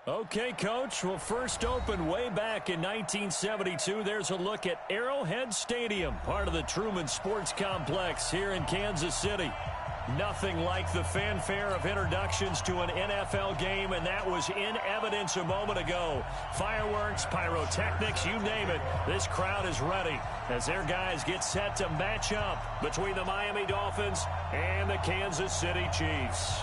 Okay, Coach. Well, first opened way back in 1972. There's a look at Arrowhead Stadium, part of the Truman Sports Complex here in Kansas City. Nothing like the fanfare of introductions to an NFL game, and that was in evidence a moment ago. Fireworks, pyrotechnics, you name it. This crowd is ready as their guys get set to match up between the Miami Dolphins and the Kansas City Chiefs.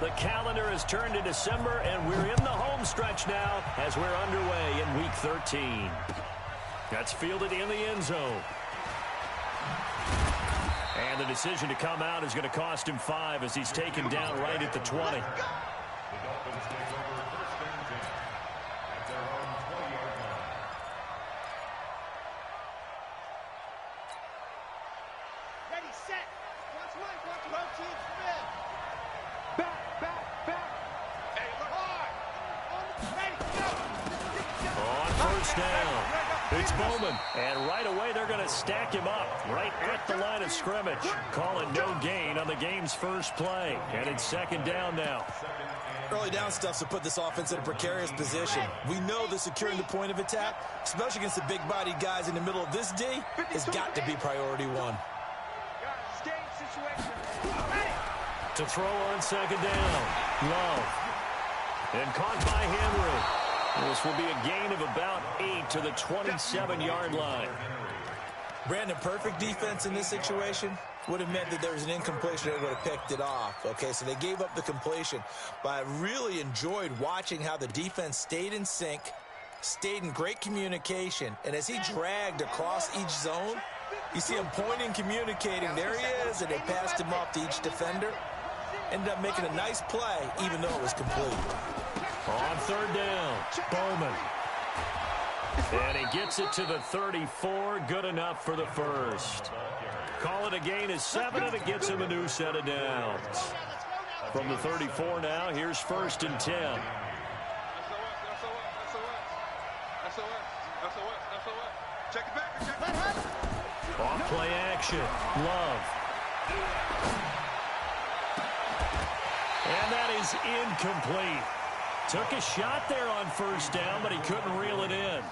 The calendar has turned to December, and we're in the home stretch now as we're underway in Week 13. That's fielded in the end zone. And the decision to come out is going to cost him 5 as he's taken down right at the 20. And right away, they're going to stack him up right at the line of scrimmage. Call it no gain on the game's first play. And it's second down now. Early down stuff to put this offense in a precarious position. We know that securing the point of attack, especially against the big-bodied guys in the middle of this D, has got to be priority one. To throw on second down. Love. And caught by Henry. This will be a gain of about 8 to the 27-yard line. Brandon, perfect defense in this situation would have meant that there was an incompletion that would have picked it off. Okay, so they gave up the completion. But I really enjoyed watching how the defense stayed in sync, stayed in great communication. And as he dragged across each zone, you see him pointing, communicating. There he is, and they passed him off to each defender. Ended up making a nice play, even though it was complete. On third down, Bowman. And he gets it to the 34. Good enough for the first. Call it a gain of 7, and it gets him a new set of downs. From the 34 now, here's first and 10. Off play action. Love. And that is incomplete. Took a shot there on first down, but he couldn't reel it in.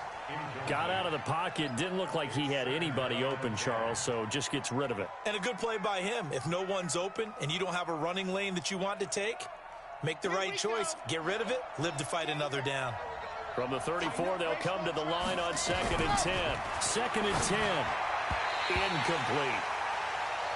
Got out of the pocket. Didn't look like he had anybody open, Charles, so just gets rid of it. And a good play by him. If no one's open and you don't have a running lane that you want to take, make the right choice. Get rid of it. Live to fight another down. From the 34, they'll come to the line on second and 10. Second and 10. Incomplete.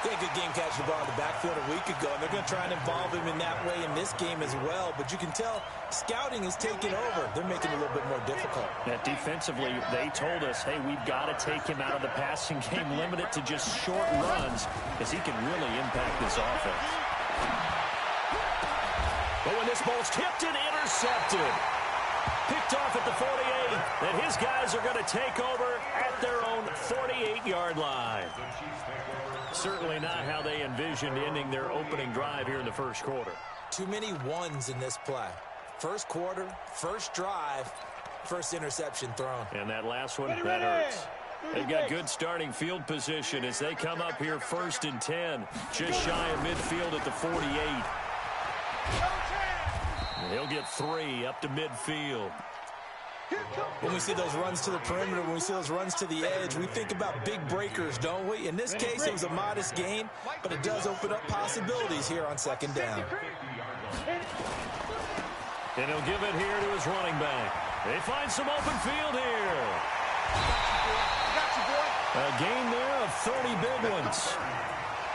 They had a good game catching the ball in the backfield a week ago, and they're going to try and involve him in that way in this game as well. But you can tell scouting is taking over. They're making it a little bit more difficult. That defensively, they told us, hey, we've got to take him out of the passing game, limit it to just short runs, because he can really impact this offense. But when this ball's tipped and intercepted, picked off at the 48, and his guys are going to take over at their own 48-yard line. Certainly not how they envisioned ending their opening drive here in the first quarter. Too many ones in this play. First quarter, first drive, first interception thrown. And that last one, that hurts. They've got good starting field position as they come up here first and 10, just shy of midfield at the 48. And he'll get 3 up to midfield. When we see those runs to the perimeter, when we see those runs to the edge, we think about big breakers, don't we? In this case, it was a modest gain, but it does open up possibilities here on second down. And he'll give it here to his running back. They find some open field here. A gain there of 30 big ones.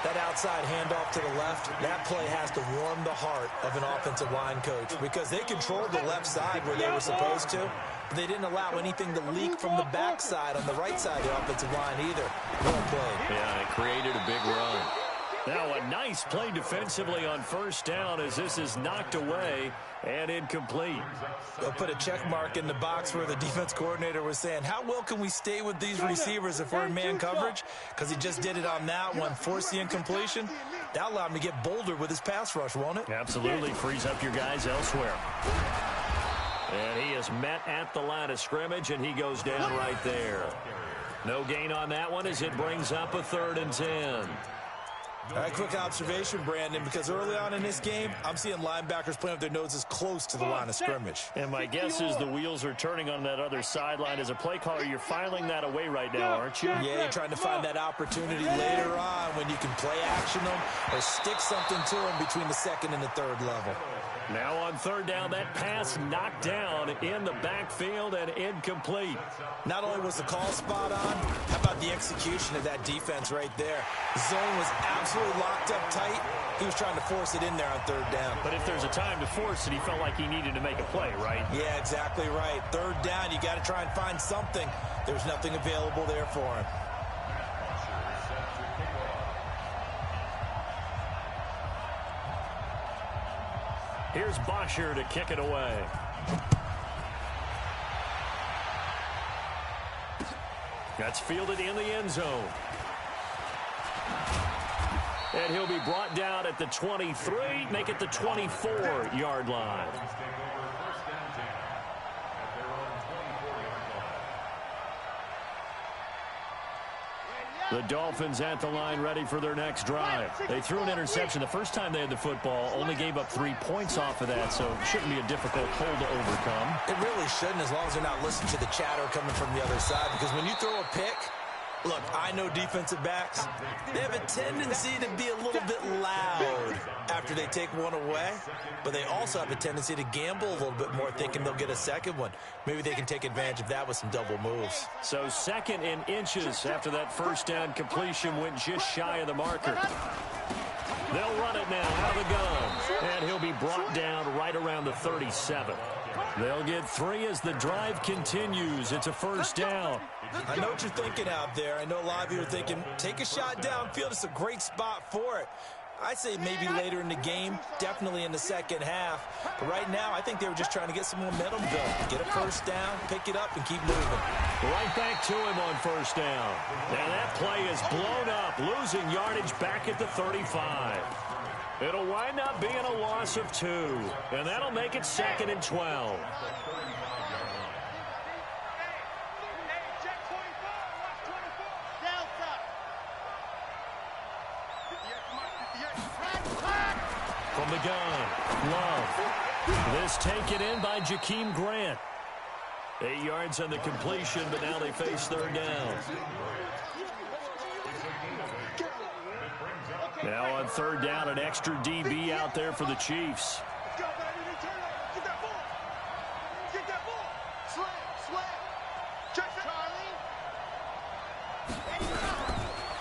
That outside handoff to the left, that play has to warm the heart of an offensive line coach because they controlled the left side where they were supposed to. But they didn't allow anything to leak from the backside on the right side of the offensive line either. Well played. Yeah, it created a big run. Now a nice play defensively on first down as this is knocked away and incomplete. They'll put a check mark in the box where the defense coordinator was saying, how well can we stay with these receivers if we're in man coverage? Because he just did it on that one, forced the incompletion. That'll allow him to get bolder with his pass rush, won't it? Absolutely, frees up your guys elsewhere. And he is met at the line of scrimmage, and he goes down right there. No gain on that one as it brings up a 3rd and 10. All right, quick observation, Brandon, because early on in this game, I'm seeing linebackers playing with their noses close to the line of scrimmage. And my guess is the wheels are turning on that other sideline. As a play caller, you're filing that away right now, aren't you? Yeah, you're trying to find that opportunity later on when you can play action them or stick something to them between the second and the third level. Now on third down, that pass knocked down in the backfield and incomplete. Not only was the call spot on, how about the execution of that defense right there? The zone was absolutely locked up tight. He was trying to force it in there on third down. But if there's a time to force it, he felt like he needed to make a play, right? Yeah, exactly right. Third down, you got to try and find something. There's nothing available there for him. Here's Bosher to kick it away. That's fielded in the end zone. And he'll be brought down at the 23, make it the 24-yard line. The Dolphins at the line ready for their next drive. They threw an interception the first time they had the football, only gave up 3 points off of that, so it shouldn't be a difficult hole to overcome. It really shouldn't, as long as they're not listening to the chatter coming from the other side, because when you throw a pick, look, I know defensive backs, they have a tendency to be a little bit loud after they take one away, but they also have a tendency to gamble a little bit more, thinking they'll get a second one. Maybe they can take advantage of that with some double moves. So second in inches after that first down completion went just shy of the marker. They'll run it now out of the gun, and he'll be brought down right around the 37. They'll get 3 as the drive continues. It's a first down. I know what you're thinking out there. I know a lot of you are thinking, take a shot downfield. It's a great spot for it. I'd say maybe later in the game, definitely in the second half. But right now, I think they were just trying to get some momentum built. Get a first down, pick it up, and keep moving. Right back to him on first down. And that play is blown up, losing yardage back at the 35. It'll wind up being a loss of 2, and that'll make it 2nd and 12. From the gun, Love. This taken in by Jakeem Grant. 8 yards on the completion, but now they face third down. Now on third down, an extra DB out there for the Chiefs.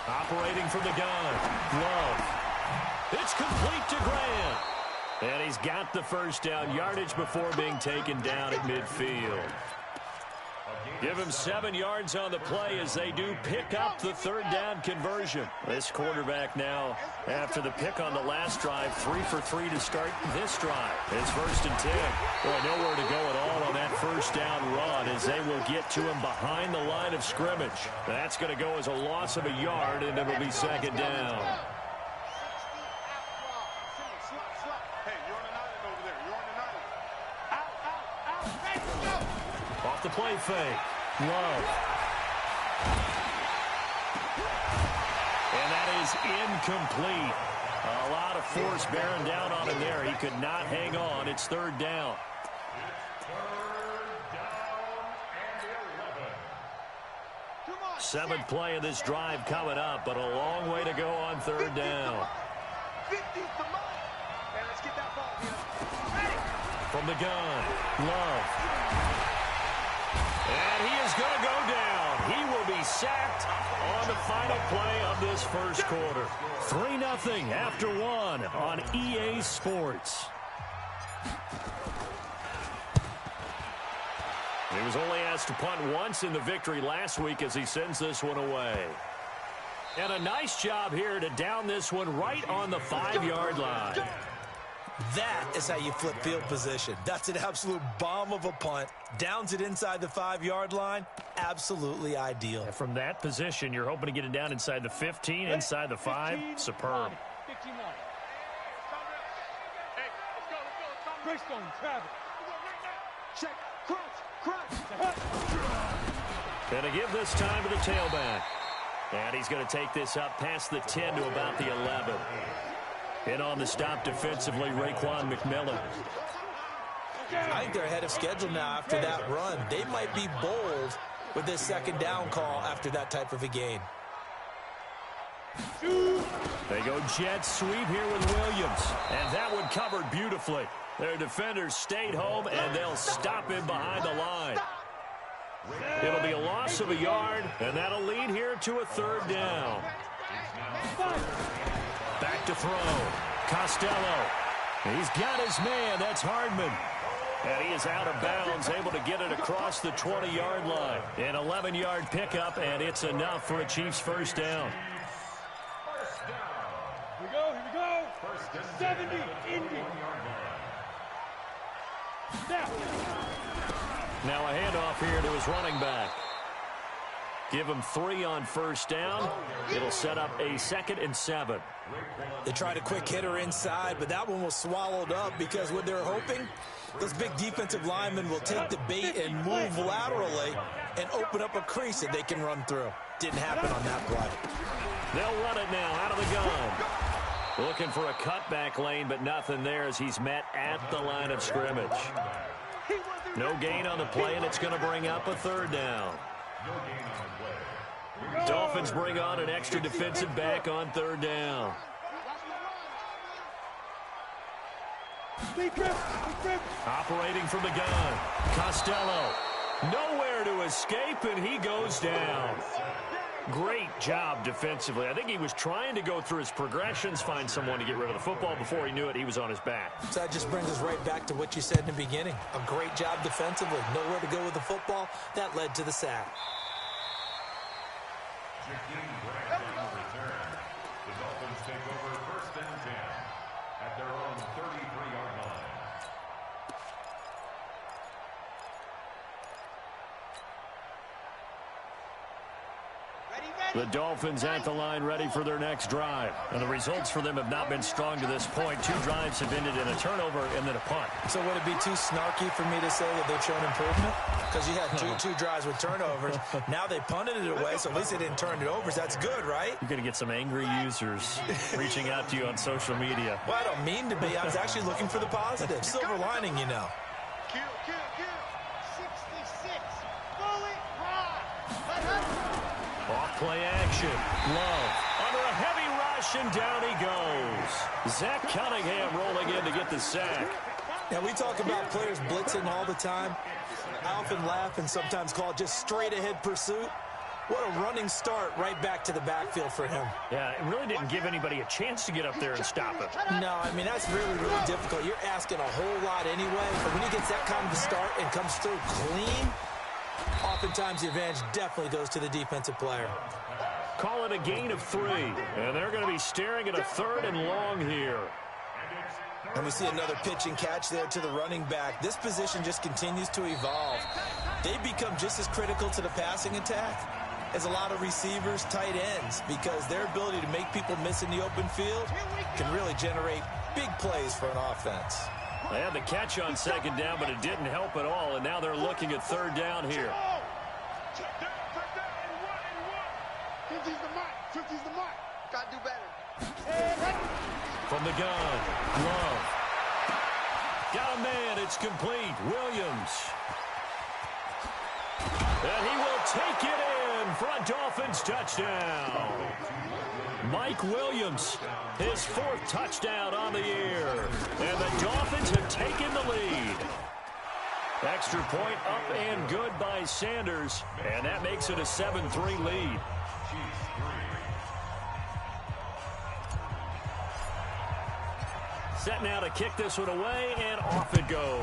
Operating from the gun, Love. It's complete to Grant. And he's got the first down, yardage before being taken down at midfield. Give him 7 yards on the play as they do pick up the third down conversion. This quarterback now, after the pick on the last drive, 3 for 3 to start this drive. It's 1st and 10. Boy, nowhere to go at all on that first down run as they will get to him behind the line of scrimmage. That's going to go as a loss of a yard, and it'll be 2nd down. Off the play fake. Love. And that is incomplete. A lot of force bearing down on him there. He could not hang on. It's third down. Seventh play of this drive coming up, but a long way to go on third down. From the gun, Love. And he is going to go down. He will be sacked on the final play of this first quarter. 3-0 after 1 on EA Sports. He was only asked to punt once in the victory last week as he sends this one away. And a nice job here to down this one right on the 5-yard line. That is how you flip field position. That's an absolute bomb of a punt. Downs it inside the 5-yard line. Absolutely ideal. And from that position, you're hoping to get it down inside the 15, inside the 5. Superb. And to give this time to the tailback. And he's going to take this up past the 10 to about the 11. In on the stop defensively, Raekwon McMillan. I think they're ahead of schedule now after that run. They might be bold with this second down call after that type of a gain. They go jet sweep here with Williams. And that one covered beautifully. Their defenders stayed home, and they'll stop him behind the line. It'll be a loss of a yard, and that'll lead here to a third down. Back to throw. Costello. He's got his man. That's Hardman. And he is out of bounds, able to get it across the 20-yard line. An 11-yard pickup, and it's enough for a Chiefs first down. Here we go. 70, Indy. Now a handoff here to his running back. Give him 3 on first down. It'll set up a 2nd and 7. They tried a quick hitter inside, but that one was swallowed up because what they're hoping, those big defensive linemen will take the bait and move laterally and open up a crease that they can run through. Didn't happen on that play. They'll run it now out of the gun. Looking for a cutback lane, but nothing there as he's met at the line of scrimmage. No gain on the play, and it's going to bring up a third down. Dolphins bring on an extra defensive back on third down. Operating from the gun. Costello. Nowhere to escape, and he goes down. Great job defensively. I think he was trying to go through his progressions, find someone to get rid of the football. Before he knew it, he was on his back. So that just brings us right back to what you said in the beginning. A great job defensively. Nowhere to go with the football. That led to the sack. The Dolphins take over 1st and 10 at their own 33-yard line. The Dolphins at the line ready for their next drive. And the results for them have not been strong to this point. 2 drives have ended in a turnover and then a punt. So would it be too snarky for me to say that they've shown improvement? Because you had two drives with turnovers. Now they punted it away, so at least they didn't turn it over. So that's good, right? You're going to get some angry users reaching out to you on social media. Well, I don't mean to be. I was actually looking for the positive. Silver lining, you know. Q. 66. Fully high. Off play action. Love under a heavy rush, and down he goes. Zach Cunningham rolling in to get the sack. Now, we talk about players blitzing all the time. I often laugh and sometimes call it just straight-ahead pursuit. What a running start right back to the backfield for him. Yeah, it really didn't give anybody a chance to get up there and stop him. No, I mean, that's really, really difficult. You're asking a whole lot anyway, but when he gets that kind of a start and comes through clean, oftentimes the advantage definitely goes to the defensive player. Call it a gain of 3, and they're going to be staring at a 3rd and long here. And we see another pitch and catch there to the running back. This position just continues to evolve. They become just as critical to the passing attack as a lot of receivers, tight ends, because their ability to make people miss in the open field can really generate big plays for an offense. They had the catch on 2nd down, but it didn't help at all, and now they're looking at 3rd down here. 50's the mark. 50's the mark. Got to do better. From the gun, Love. Got a man, it's complete. Williams. And he will take it in for a Dolphins touchdown. Mike Williams, his 4th touchdown on the year. And the Dolphins have taken the lead. Extra point up and good by Sanders. And that makes it a 7-3 lead. Set now to kick this one away, and off it goes.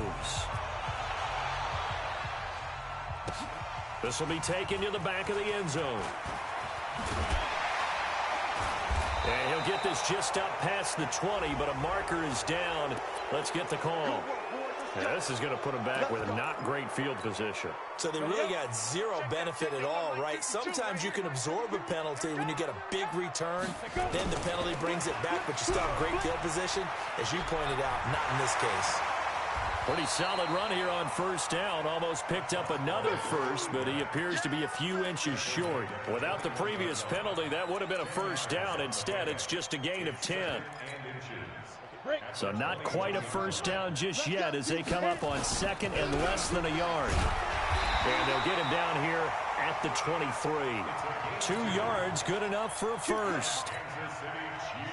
This will be taken to the back of the end zone. And he'll get this just up past the 20, but a marker is down. Let's get the call. Yeah, this is going to put him back with a not great field position. So they really got zero benefit at all, right? Sometimes you can absorb a penalty when you get a big return. Then the penalty brings it back, but you still have great field position. As you pointed out, not in this case. Pretty solid run here on first down. Almost picked up another first, but he appears to be a few inches short. Without the previous penalty, that would have been a first down. Instead, it's just a gain of 10. So not quite a first down just yet as they come up on second and less than a yard. And they'll get him down here at the 23. 2 yards, good enough for a first.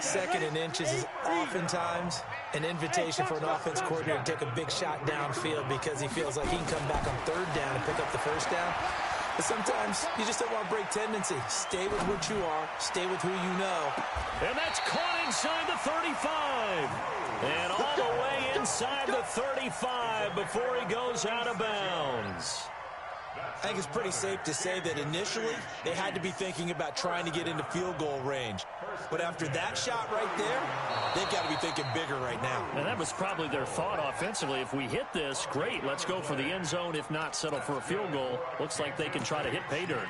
Second and inches is oftentimes an invitation for an offense coordinator to take a big shot downfield because he feels like he can come back on third down and pick up the first down. But sometimes you just don't want to break tendency. Stay with what you are. Stay with who you know. And that's caught inside the 35. And all the way inside the 35 before he goes out of bounds. I think it's pretty safe to say that initially they had to be thinking about trying to get into field goal range. But after that shot right there, they've got to be thinking bigger right now. And that was probably their thought offensively. If we hit this, great, let's go for the end zone. If not, settle for a field goal. Looks like they can try to hit pay dirt.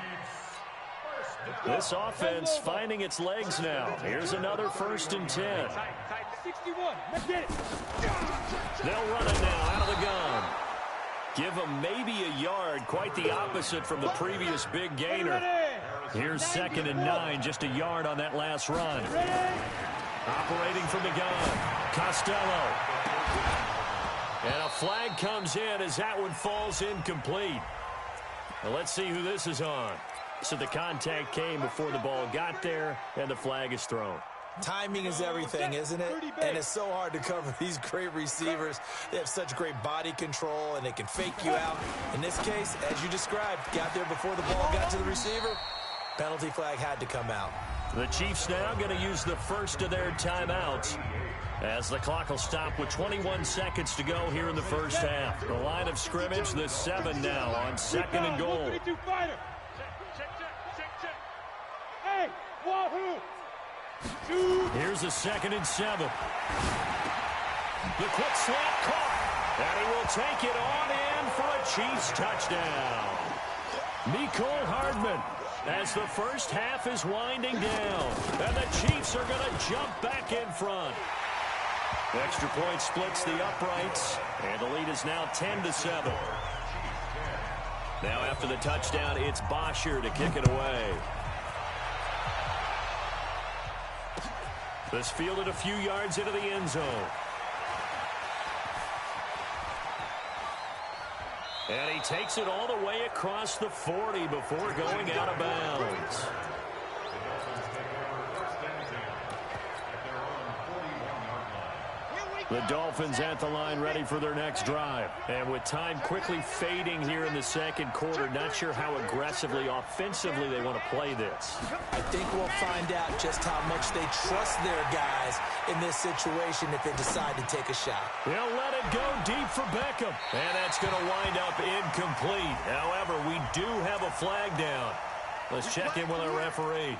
This offense finding its legs now. Here's another 1st and 10. 61. They'll run it now out of the gun. Give them maybe a yard, quite the opposite from the previous big gainer. Here's 2nd and 9, just a yard on that last run. Operating from the gun, Costello. And a flag comes in as that one falls incomplete. Now let's see who this is on. So the contact came before the ball got there, and the flag is thrown. Timing is everything, isn't it? And it's so hard to cover these great receivers. They have such great body control, and they can fake you out. In this case, as you described, got there before the ball got to the receiver. Penalty flag had to come out. The Chiefs now going to use the first of their timeouts as the clock will stop with 21 seconds to go here in the first half. The line of scrimmage, the 7 now on 2nd and goal. Hey, wahoo! Here's a 2nd and 7. The quick slap caught. And he will take it on in for a Chiefs touchdown. Mecole Hardman as the first half is winding down. And the Chiefs are going to jump back in front. Extra point splits the uprights. And the lead is now 10-7. Now after the touchdown, it's Bosher to kick it away. This fielded a few yards into the end zone. And he takes it all the way across the 40 before going out of bounds. The Dolphins at the line ready for their next drive. And with time quickly fading here in the second quarter, not sure how aggressively, offensively they want to play this. I think we'll find out just how much they trust their guys in this situation if they decide to take a shot. They'll let it go deep for Beckham. And that's going to wind up incomplete. However, we do have a flag down. Let's check in with our referee.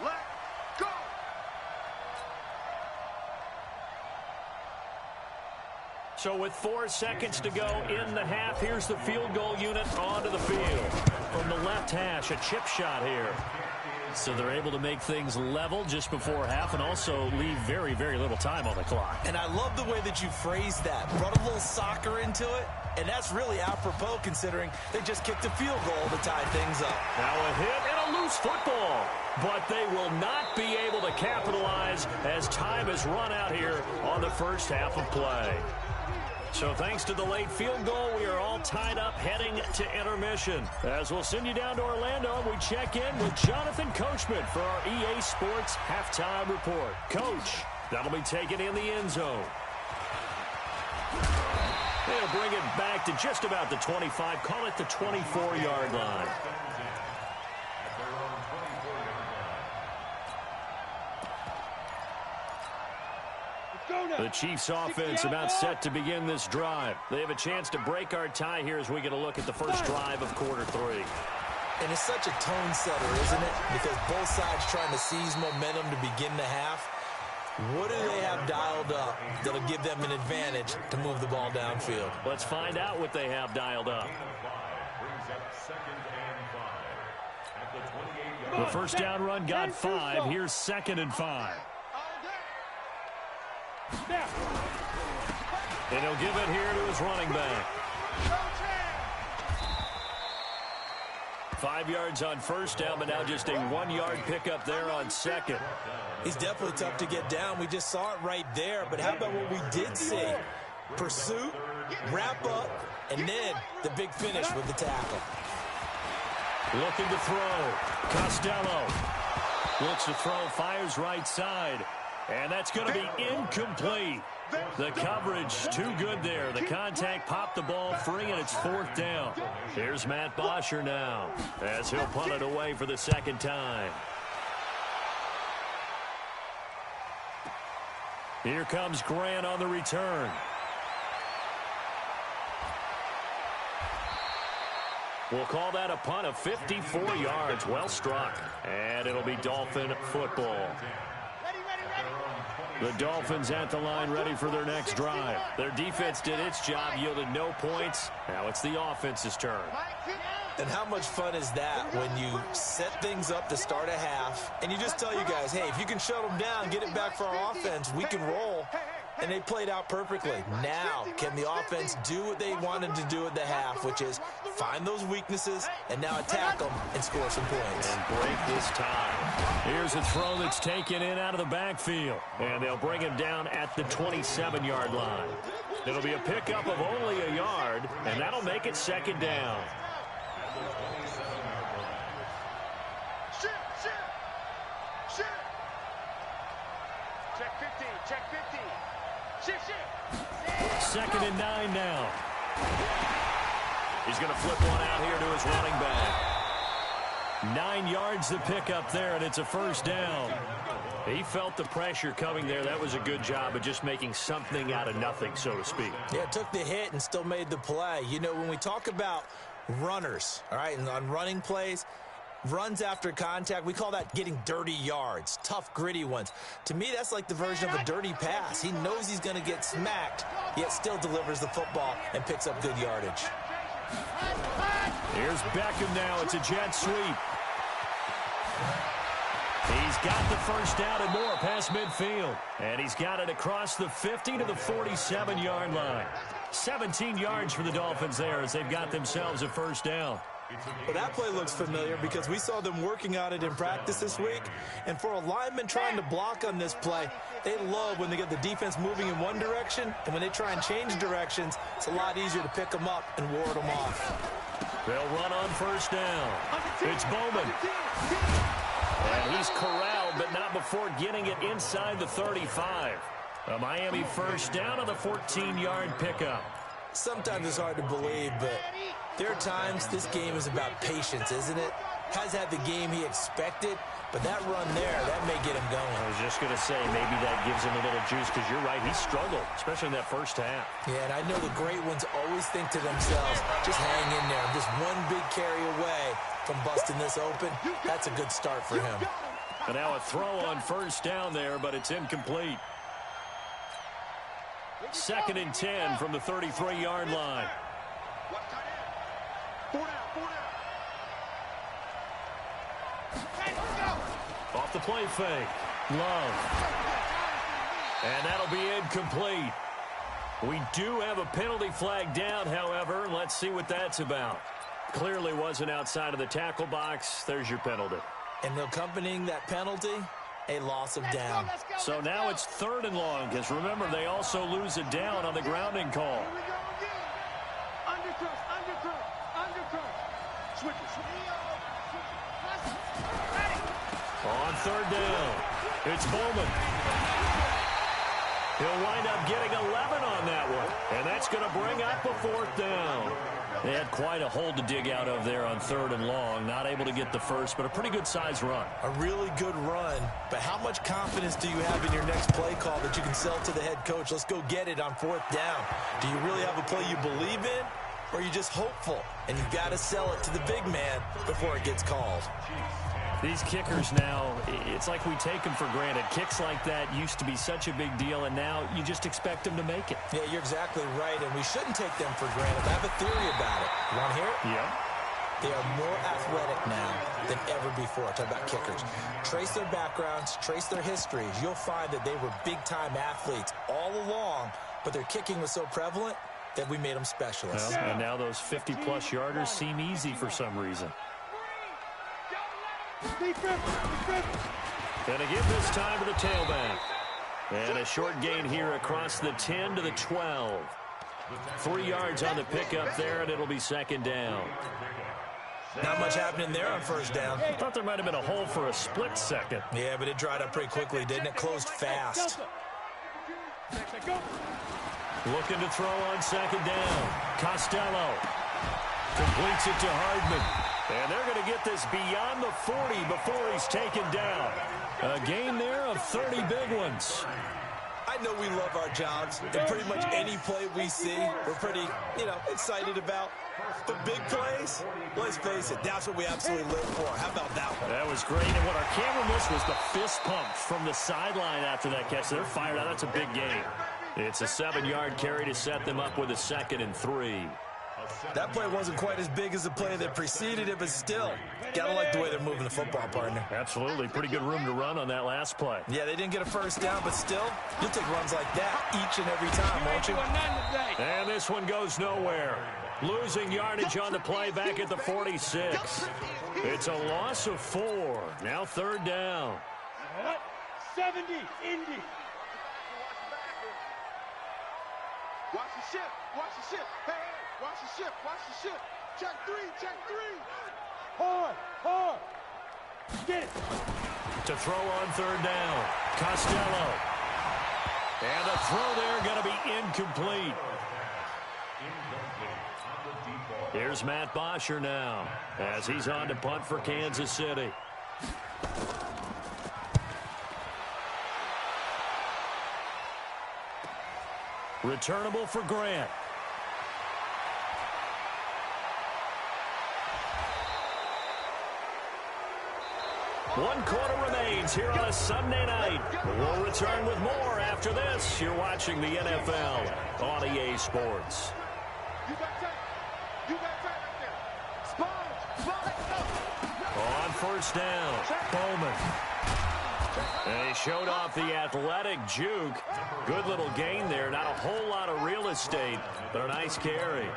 So with 4 seconds to go in the half, here's the field goal unit onto the field. From the left hash, a chip shot here. So they're able to make things level just before half and also leave very, very little time on the clock. And I love the way that you phrased that. Brought a little soccer into it, and that's really apropos considering they just kicked a field goal to tie things up. Now a hit and a loose football. But they will not be able to capitalize as time has run out here on the first half of play. So thanks to the late field goal, we are all tied up heading to intermission. As we'll send you down to Orlando, we check in with Jonathan Coachman for our EA Sports Halftime Report. Coach, that'll be taken in the end zone. They'll bring it back to just about the 25, call it the 24-yard line. The Chiefs offense about set to begin this drive. They have a chance to break our tie here as we get a look at the first drive of quarter 3. And it's such a tone setter, isn't it? Because both sides trying to seize momentum to begin the half. What do they have dialed up that'll give them an advantage to move the ball downfield? Let's find out what they have dialed up. The first down run got 5. Here's 2nd and 5. And he'll give it here to his running back. 5 yards on first down, but now just a 1-yard pickup there on second. He's definitely tough to get down. We just saw it right there. But how about what we did see? Pursuit, wrap up, and then the big finish with the tackle. Looking to throw. Costello looks to throw, fires right side. And that's going to be incomplete. The coverage too good there. The contact popped the ball free, and it's 4th down. Here's Matt Bosher now as he'll punt it away for the second time. Here comes Grant on the return. We'll call that a punt of 54 yards. Well struck. And it'll be Dolphin football. The Dolphins at the line, ready for their next drive. Their defense did its job, yielded no points. Now it's the offense's turn. And how much fun is that when you set things up to start a half, and you just tell you guys, hey, if you can shut them down, get it back for our offense, we can roll. And they played out perfectly. Now, can the offense do what they wanted to do at the half, which is find those weaknesses and now attack them and score some points. And break this tie. Here's a throw that's taken in out of the backfield. And they'll bring him down at the 27-yard line. It'll be a pickup of only a yard, and that'll make it second down. Check 15, check 15. Shift. 2nd and 9 now. He's going to flip one out here to his running back. 9 yards to pick up there, and it's a first down. He felt the pressure coming there. That was a good job of just making something out of nothing, so to speak. Yeah, took the hit and still made the play. You know, when we talk about runners, all right, and on running plays, runs after contact, we call that getting dirty yards, tough, gritty ones. To me, that's like the version of a dirty pass. He knows he's going to get smacked, yet still delivers the football and picks up good yardage. Here's Beckham now. It's a jet sweep. He's got the first down and more past midfield. And he's got it across the 50 to the 47-yard line. 17 yards for the Dolphins there as they've got themselves a first down. Well, that play looks familiar because we saw them working on it in practice this week. And for a lineman trying to block on this play, they love when they get the defense moving in one direction. And when they try and change directions, it's a lot easier to pick them up and ward them off. They'll run on first down. It's Bowman. And he's corralled, but not before getting it inside the 35. A Miami first down on the 14-yard pickup. Sometimes it's hard to believe, but there are times this game is about patience, isn't it? Has had the game he expected, but that run there, that may get him going. I was just going to say, maybe that gives him a little juice, because you're right, he struggled, especially in that first half. Yeah, and I know the great ones always think to themselves, just hang in there. I'm just one big carry away from busting this open. That's a good start for him. And now a throw on first down there, but it's incomplete. 2nd and 10 from the 33-yard line. Off the play fake. Love. And that'll be incomplete. We do have a penalty flag down, however. Let's see what that's about. Clearly wasn't outside of the tackle box. There's your penalty. And accompanying that penalty, a loss of down. So now it's 3rd and long, because remember, they also lose a down on the grounding call. On 3rd down, it's Bowman. He'll wind up getting 11 on that one, and that's going to bring up a 4th down. They had quite a hole to dig out of there on 3rd and long. Not able to get the first, but a pretty good-sized run. A really good run, but how much confidence do you have in your next play call that you can sell to the head coach? Let's go get it on 4th down. Do you really have a play you believe in, or are you just hopeful? And you've got to sell it to the big man before it gets called. These kickers now, it's like we take them for granted. Kicks like that used to be such a big deal, and now you just expect them to make it. Yeah, you're exactly right, and we shouldn't take them for granted. I have a theory about it. You want to hear it? Yeah. They are more athletic now than ever before. Talk about kickers. Trace their backgrounds, trace their histories. You'll find that they were big-time athletes all along, but their kicking was so prevalent that we made them specialists. Well, and now those 50-plus yarders seem easy for some reason. And again this time to the tailback. And a short gain here across the 10 to the 12. 3 yards on the pickup there, and it'll be second down. Not much happening there on first down. I thought there might have been a hole for a split second. Yeah, but it dried up pretty quickly, didn't it? Closed fast. Looking to throw on second down. Costello completes it to Hardman. And they're going to get this beyond the 40 before he's taken down. A gain there of 30 big ones. I know we love our jobs, and pretty much any play we see, we're pretty, excited about. The big plays, let's face it, that's what we absolutely live for. How about that one? That was great, and what our camera missed was the fist pump from the sideline after that catch. They're fired out. That's a big gain. It's a 7-yard carry to set them up with a 2nd and 3. That play wasn't quite as big as the play that preceded it, but still, gotta like the way they're moving the football, partner. Absolutely. Pretty good room to run on that last play. Yeah, they didn't get a first down, but still, you'll take runs like that each and every time, won't you? And this one goes nowhere. Losing yardage on the play back at the 46. It's a loss of 4. Now 3rd down. 70, Indy. Watch the shift. Watch the shift. Hey, watch the shift. Watch the shift. Check 3. Check 3. Hard. Get it. To throw on 3rd down. Costello. And the throw there going to be incomplete. Here's Matt Bosher now as he's on to punt for Kansas City. Returnable for Grant. One quarter remains here on a Sunday night. We'll return with more after this. You're watching the NFL on EA Sports. You got time. You got time right there. On first down, Bowman. And he showed off the athletic juke. Good little gain there. Not a whole lot of real estate, but a nice carry.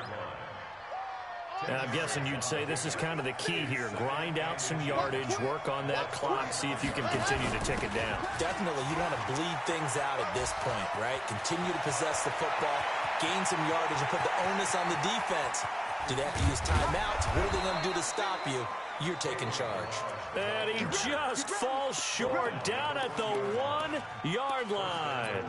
And I'm guessing you'd say this is kind of the key here. Grind out some yardage, work on that clock, see if you can continue to tick it down. Definitely, you want to bleed things out at this point, right? Continue to possess the football, gain some yardage, and put the onus on the defense. Do they have to use timeouts? What are they going to do to stop you? You're taking charge. And he just falls short down at the 1-yard line.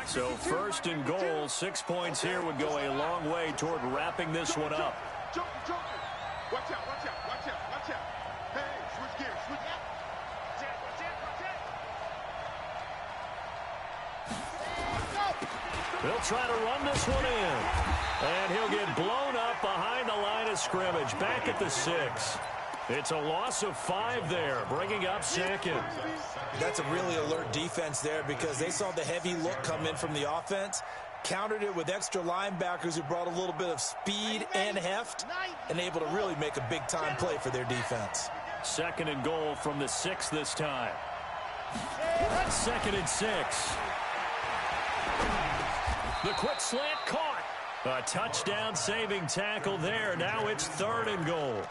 So 1st and goal, 6 points here would go a long way toward wrapping this one up. Joker. Watch out. Hey, switch gears. Watch out. They'll try to run this one in. And he'll get blown up behind the line of scrimmage. Back at the 6. It's a loss of 5 there, bringing up 2nd. That's a really alert defense there because they saw the heavy look come in from the offense, countered it with extra linebackers who brought a little bit of speed and heft, and able to really make a big-time play for their defense. 2nd and goal from the 6 this time. 2nd and 6. The quick slant caught. A touchdown-saving tackle there. Now it's 3rd and goal.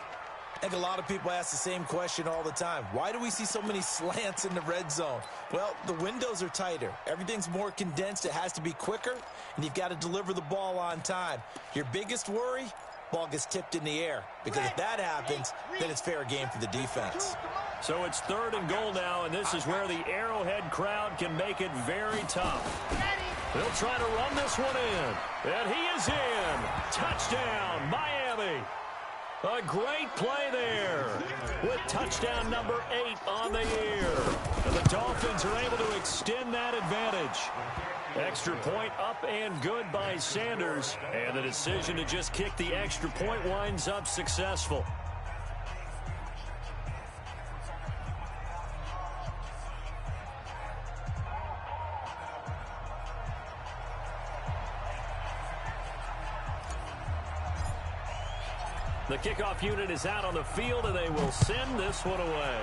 I think a lot of people ask the same question all the time. Why do we see so many slants in the red zone? Well, the windows are tighter. Everything's more condensed. It has to be quicker, and you've got to deliver the ball on time. Your biggest worry, ball gets tipped in the air. Because if that happens, then it's fair game for the defense. So it's 3rd and goal now, and this is where the Arrowhead crowd can make it very tough. They'll try to run this one in. And he is in. Touchdown, Miami. A great play there with touchdown number 8 on the year. And the Dolphins are able to extend that advantage. Extra point up and good by Sanders. And the decision to just kick the extra point winds up successful. The kickoff unit is out on the field, and they will send this one away.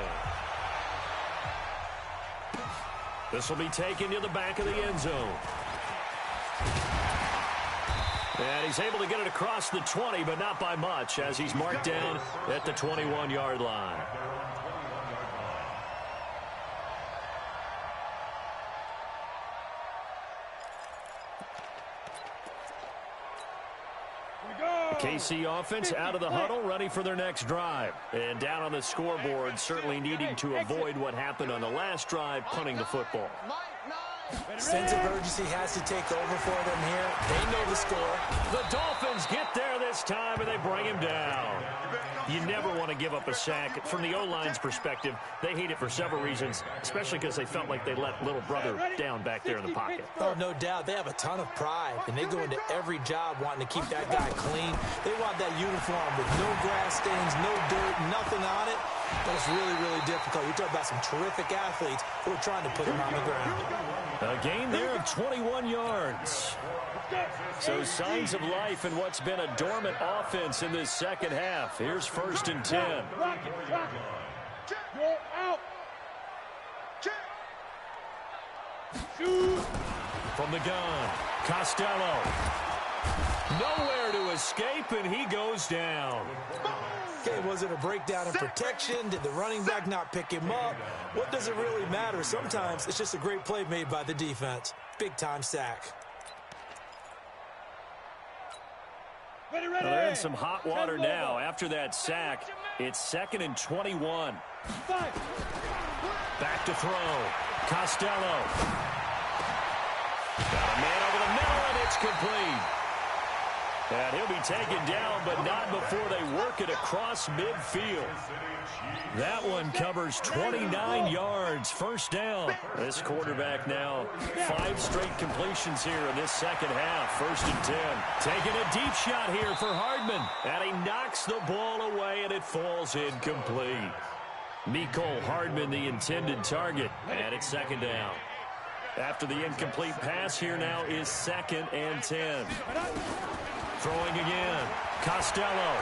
This will be taken to the back of the end zone. And he's able to get it across the 20, but not by much, as he's marked down at the 21-yard line. KC offense out of the huddle, ready for their next drive. And down on the scoreboard, certainly needing to avoid what happened on the last drive, punting the football. Sense of urgency has to take over for them here. They know the score. The Dolphins get there this time, and they bring him down. You never want to give up a sack. From the O-line's perspective, they hate it for several reasons, especially because they felt like they let little brother down back there in the pocket. Oh, no doubt. They have a ton of pride, and they go into every job wanting to keep that guy clean. They want that uniform with no grass stains, no dirt, nothing on it. That's really, really difficult. You talk about some terrific athletes who are trying to put him on the ground. A gain there of 21 yards. So signs of life in what's been a dormant offense in this second half. Here's 1st and 10. From the gun, Costello. Nowhere to escape, and he goes down. Okay, was it a breakdown in protection? Did the running back not pick him up? What does it really matter? Sometimes it's just a great play made by the defense. Big-time sack. Well, they're in some hot water now. After that sack, it's 2nd and 21. Back to throw. Costello. Got a man over the middle, and it's complete. And he'll be taken down, but not before they work it across midfield. That one covers 29 yards. 1st down. This quarterback now 5 straight completions here in this second half. 1st and 10. Taking a deep shot here for Hardman. And he knocks the ball away, and it falls incomplete. Mecole Hardman, the intended target. And it's 2nd down. After the incomplete pass, here now is 2nd and 10. Throwing again. Costello.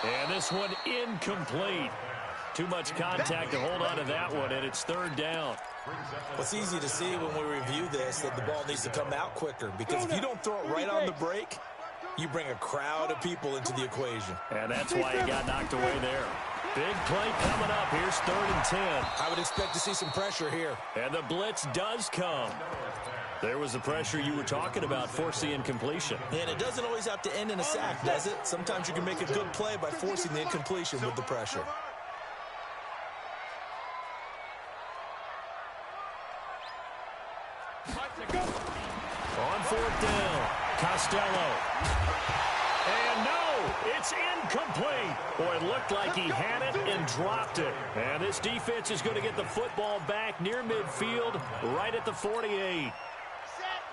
And this one incomplete. Too much contact to hold on to that one, and it's 3rd down. Well, it's easy to see when we review this that the ball needs to come out quicker, because if you don't throw it right on the break, you bring a crowd of people into the equation. And that's why he got knocked away there. Big play coming up. Here's 3rd and 10. I would expect to see some pressure here. And the blitz does come. There was the pressure you were talking about, force the incompletion. And it doesn't always have to end in a sack, does it? Sometimes you can make a good play by forcing the incompletion with the pressure. On 4th down, Costello. And no, it's incomplete. Boy, it looked like he had it and dropped it. And this defense is going to get the football back near midfield, right at the 48.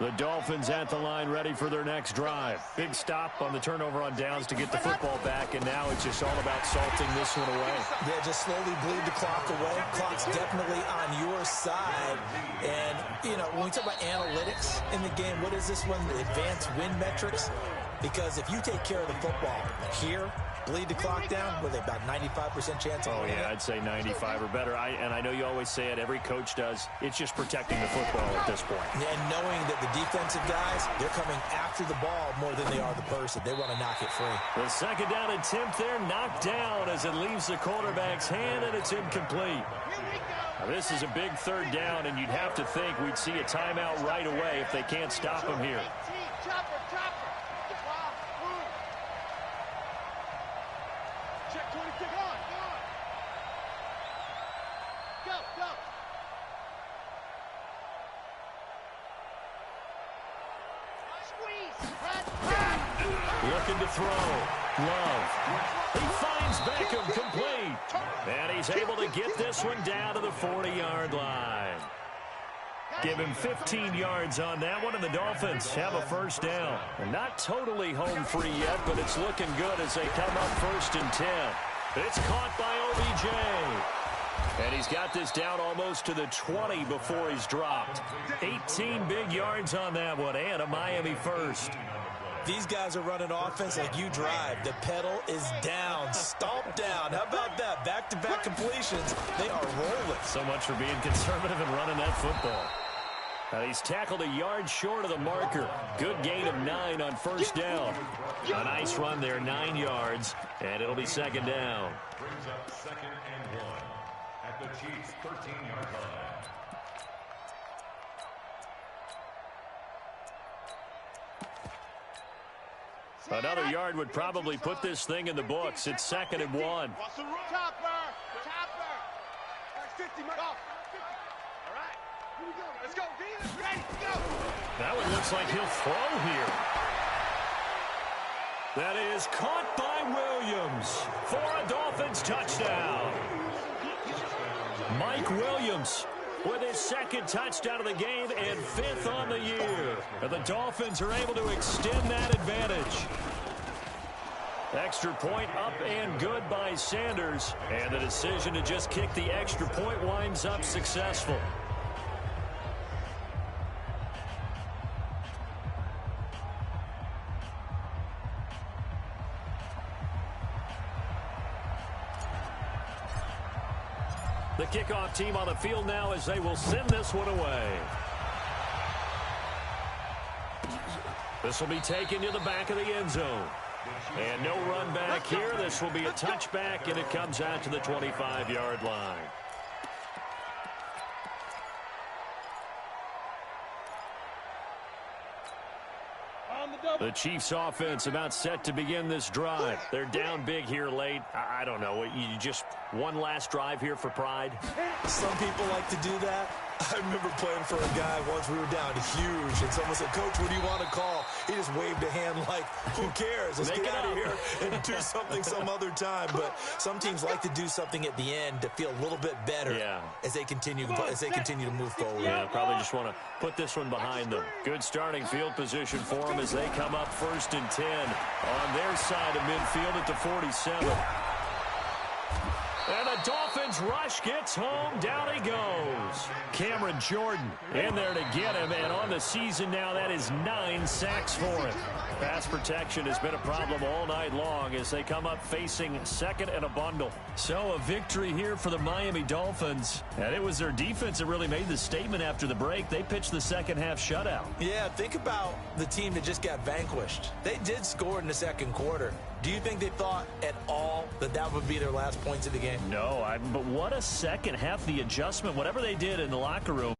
The Dolphins at the line, ready for their next drive. Big stop on the turnover on downs to get the football back, and now it's just all about salting this one away. Yeah, just slowly bleed the clock away. Clock's definitely on your side. And, you know, when we talk about analytics in the game, what is this one? The advanced win metrics? Because if you take care of the football here, bleed the clock down, with about 95% chance of winning. Oh, yeah, I'd say 95 or better. And I know you always say it, every coach does. It's just protecting the football at this point. And knowing that the defensive guys, they're coming after the ball more than they are the person. They want to knock it free. The 2nd down attempt there knocked down as it leaves the quarterback's hand, and it's incomplete. Now, this is a big 3rd down, and you'd have to think we'd see a timeout right away if they can't stop him here. Looking to throw. Love. He finds Beckham complete. And he's able to get this one down to the 40-yard line. Give him 15 yards on that one, and the Dolphins have a 1st down. Not totally home free yet, but it's looking good as they come up 1st and 10. It's caught by OBJ. And he's got this down almost to the 20 before he's dropped. 18 big yards on that one, and a Miami 1st. These guys are running offense like you drive. The pedal is down, stomped down. How about that? Back-to-back completions. They are rolling. So much for being conservative and running that football. He's tackled a yard short of the marker. Good gain of 9 on first down. A nice run there, 9 yards, and it'll be second down. Brings up 2nd and 1 at the Chiefs' 13-yard line. Another yard would probably put this thing in the books. It's 2nd and 1. Chopper! 50, Mike. All right. Here we go. Let's go. Venus, ready. Go. That one looks like he'll throw here. That is caught by Williams for a Dolphins touchdown. Mike Williams with his 2nd touchdown of the game and 5th on the year. And the Dolphins are able to extend that advantage. Extra point up and good by Sanders. And the decision to just kick the extra point winds up successful. The kickoff team on the field now as they will send this one away. This will be taken to the back of the end zone. And no run back here. This will be a touchback, and it comes out to the 25-yard line. The Chiefs offense about set to begin this drive. They're down big here late. I don't know. You just one last drive here for pride? Some people like to do that. I remember playing for a guy once. We were down huge, and someone said, "Coach, what do you want to call?" He just waved a hand like, "Who cares? Let's get out of here and do something some other time." But some teams like to do something at the end to feel a little bit better as they continue to move forward. Yeah, probably just want to put this one behind them. Good starting field position for them as they come up 1st and 10 on their side of midfield at the 47. And the Dolphins rush gets home. Down he goes. Cameron Jordan in there to get him. And on the season now, that is 9 sacks for him. Pass protection has been a problem all night long as they come up facing 2nd and a bundle. So a victory here for the Miami Dolphins. And it was their defense that really made the statement after the break. They pitched the second half shutout. Yeah, think about the team that just got vanquished. They did score in the 2nd quarter. Do you think they thought at all that that would be their last points of the game? No, but what a second half. The adjustment, whatever they did in the locker room,